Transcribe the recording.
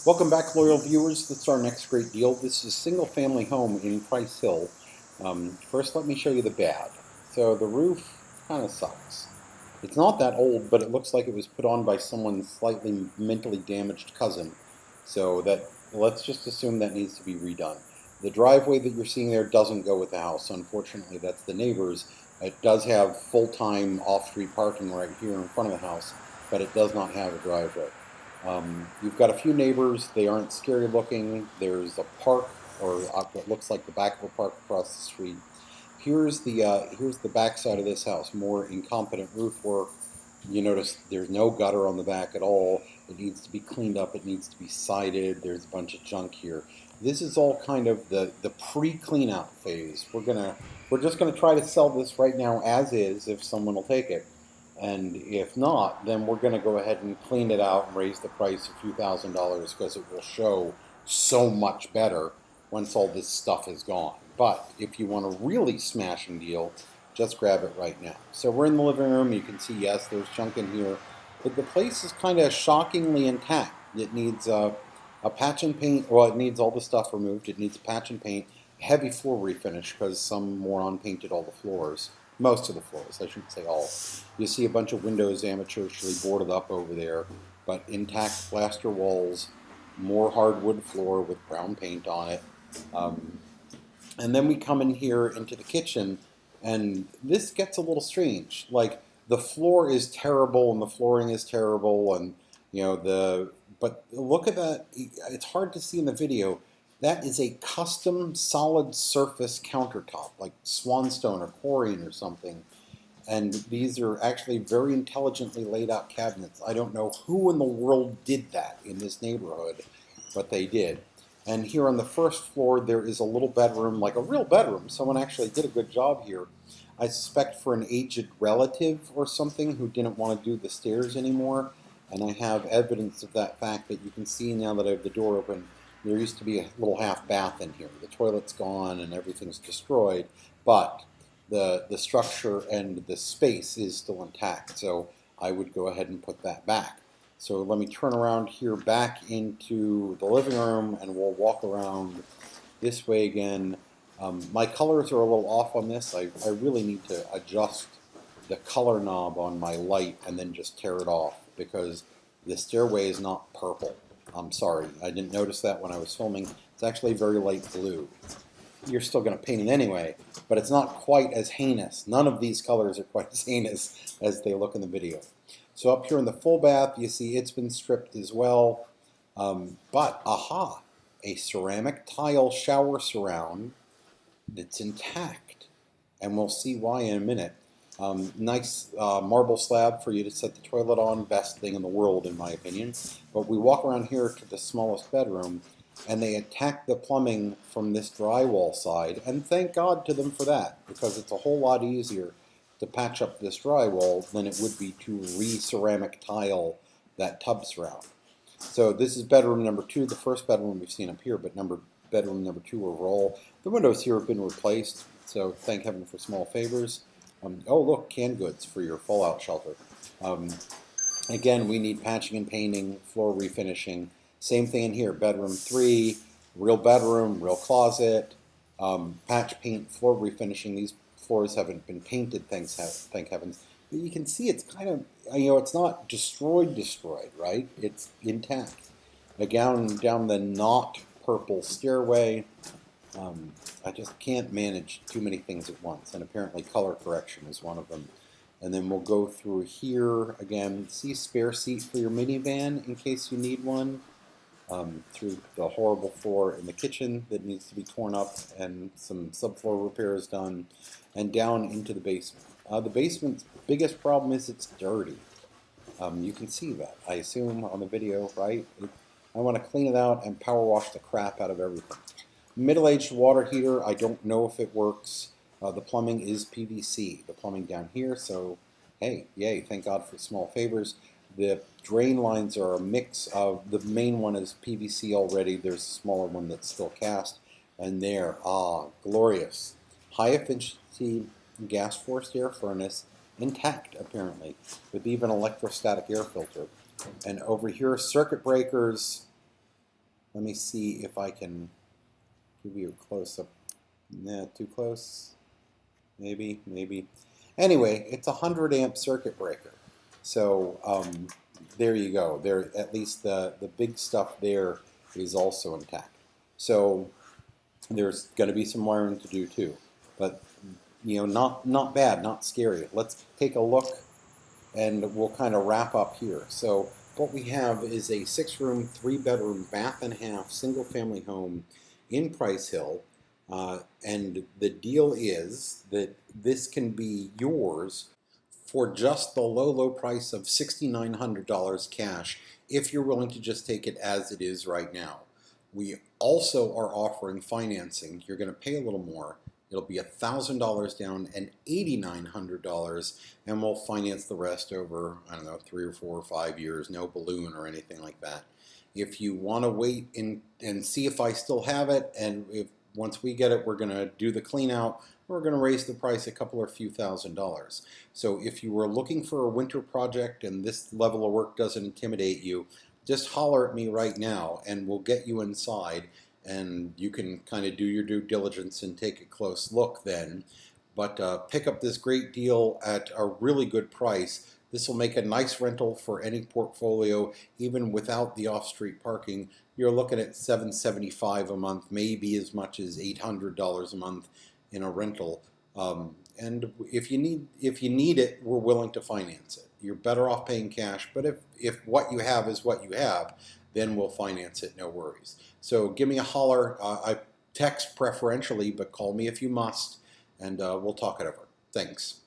Welcome back, loyal viewers. This is our next great deal. This is a single-family home in Price Hill. First, let me show you the bad. So the roof kind of sucks. It's not that old, but it looks like it was put on by someone's slightly mentally damaged cousin. So let's just assume that needs to be redone. The driveway that you're seeing there doesn't go with the house. Unfortunately, that's the neighbor's. It does have full-time off-street parking right here in front of the house, but it does not have a driveway. You've got a few neighbors. They aren't scary looking. There's a park, or what looks like the back of a park across the street. Here's the back side of this house. More incompetent roof work. You notice there's no gutter on the back at all. It needs to be cleaned up. It needs to be sided. There's a bunch of junk here. This is all kind of the pre-clean out phase. We're just gonna try to sell this right now as is, if someone will take it. And if not, then we're going to go ahead and clean it out and raise the price a few $1,000s because it will show so much better once all this stuff is gone. But if you want a really smashing deal, just grab it right now. So we're in the living room. You can see, yes, there's junk in here. But the place is kind of shockingly intact. It needs a patch and paint. Well, it needs all the stuff removed. It needs a patch and paint, heavy floor refinish because some moron painted all the floors. Most of the floors, I shouldn't say all. You see a bunch of windows amateurishly boarded up over there, but intact plaster walls, more hardwood floor with brown paint on it. Um, and then we come in here into the kitchen, and this gets a little strange. Like, the floor is terrible, and the flooring is terrible, and but look at that. It's hard to see in the video. That is a custom solid surface countertop, like Swanstone or Corian or something. And these are actually very intelligently laid out cabinets. I don't know who in the world did that in this neighborhood, but they did. And here on the first floor, there is a little bedroom, like a real bedroom. Someone actually did a good job here. I suspect for an aged relative or something who didn't want to do the stairs anymore. And I have evidence of that fact that you can see now that I have the door open. There used to be a little half bath in here. The toilet's gone and everything's destroyed, but the structure and the space is still intact. So I would go ahead and put that back. So let me turn around here back into the living room and we'll walk around this way again. My colors are a little off on this. I really need to adjust the color knob on my light and then just tear it off because the stairway is not purple. I'm sorry, I didn't notice that when I was filming. It's actually very light blue. You're still going to paint it anyway, but it's not quite as heinous. None of these colors are quite as heinous as they look in the video. So up here in the full bath, you see it's been stripped as well. But, aha, a ceramic tile shower surround that's intact. And we'll see why in a minute. Nice marble slab for you to set the toilet on. Best thing in the world, in my opinion. But we walk around here to the smallest bedroom, and they attack the plumbing from this drywall side. And thank God to them for that, because it's a whole lot easier to patch up this drywall than it would be to re-ceramic tile that tub surround. So this is bedroom number 2, the first bedroom we've seen up here, but bedroom number 2 overall. The windows here have been replaced, so thank heaven for small favors. Oh, look, canned goods for your fallout shelter. Um, Again, we need patching and painting, floor refinishing. Same thing in here, bedroom 3, real bedroom, real closet, patch, paint, floor refinishing. These floors haven't been painted, thank heavens. But you can see it's kind of, it's not destroyed, right? It's intact. Down the not purple stairway, I just can't manage too many things at once, and apparently color correction is one of them. And then we'll go through here again. See spare seat for your minivan in case you need one. Through the horrible floor in the kitchen that needs to be torn up and some subfloor repairs done, and down into the basement. The basement's biggest problem is it's dirty. You can see that, I assume, on the video, right? I want to clean it out and power wash the crap out of everything. Middle-aged water heater, I don't know if it works. The plumbing is PVC, the plumbing down here, so hey, yay, thank God for small favors. The drain lines are a mix of, the main one is PVC already, there's a smaller one that's still cast, and there, glorious. High efficiency gas forced air furnace, intact apparently, with even electrostatic air filter. And over here, circuit breakers, Let me see if I can give you a close-up. Nah, too close. Maybe, maybe. Anyway, it's a 100 amp circuit breaker. So there you go. There, at least the big stuff there is also intact. So there's going to be some wiring to do too, but not bad, not scary. Let's take a look, and we'll kind of wrap up here. So what we have is a 6-room, 3-bedroom, bath and a half, single-family home in Price Hill. And the deal is that this can be yours for just the low, low price of $6,900 cash if you're willing to just take it as it is right now. We also are offering financing. You're going to pay a little more. It'll be $1,000 down and $8,900, and we'll finance the rest over, I don't know, 3 or 4 or 5 years. No balloon or anything like that. If you want to wait and see if I still have it, and if once we get it, we're going to do the clean out. We're going to raise the price a couple or few $1,000s. So if you were looking for a winter project and this level of work doesn't intimidate you, just holler at me right now and we'll get you inside, and you can kind of do your due diligence and take a close look then. But pick up this great deal at a really good price. This will make a nice rental for any portfolio, even without the off-street parking. You're looking at $775 a month, maybe as much as $800 a month in a rental. And if you need it, we're willing to finance it. You're better off paying cash, but if what you have is what you have, then we'll finance it, no worries. So give me a holler. I text preferentially, but call me if you must, and we'll talk it over. Thanks.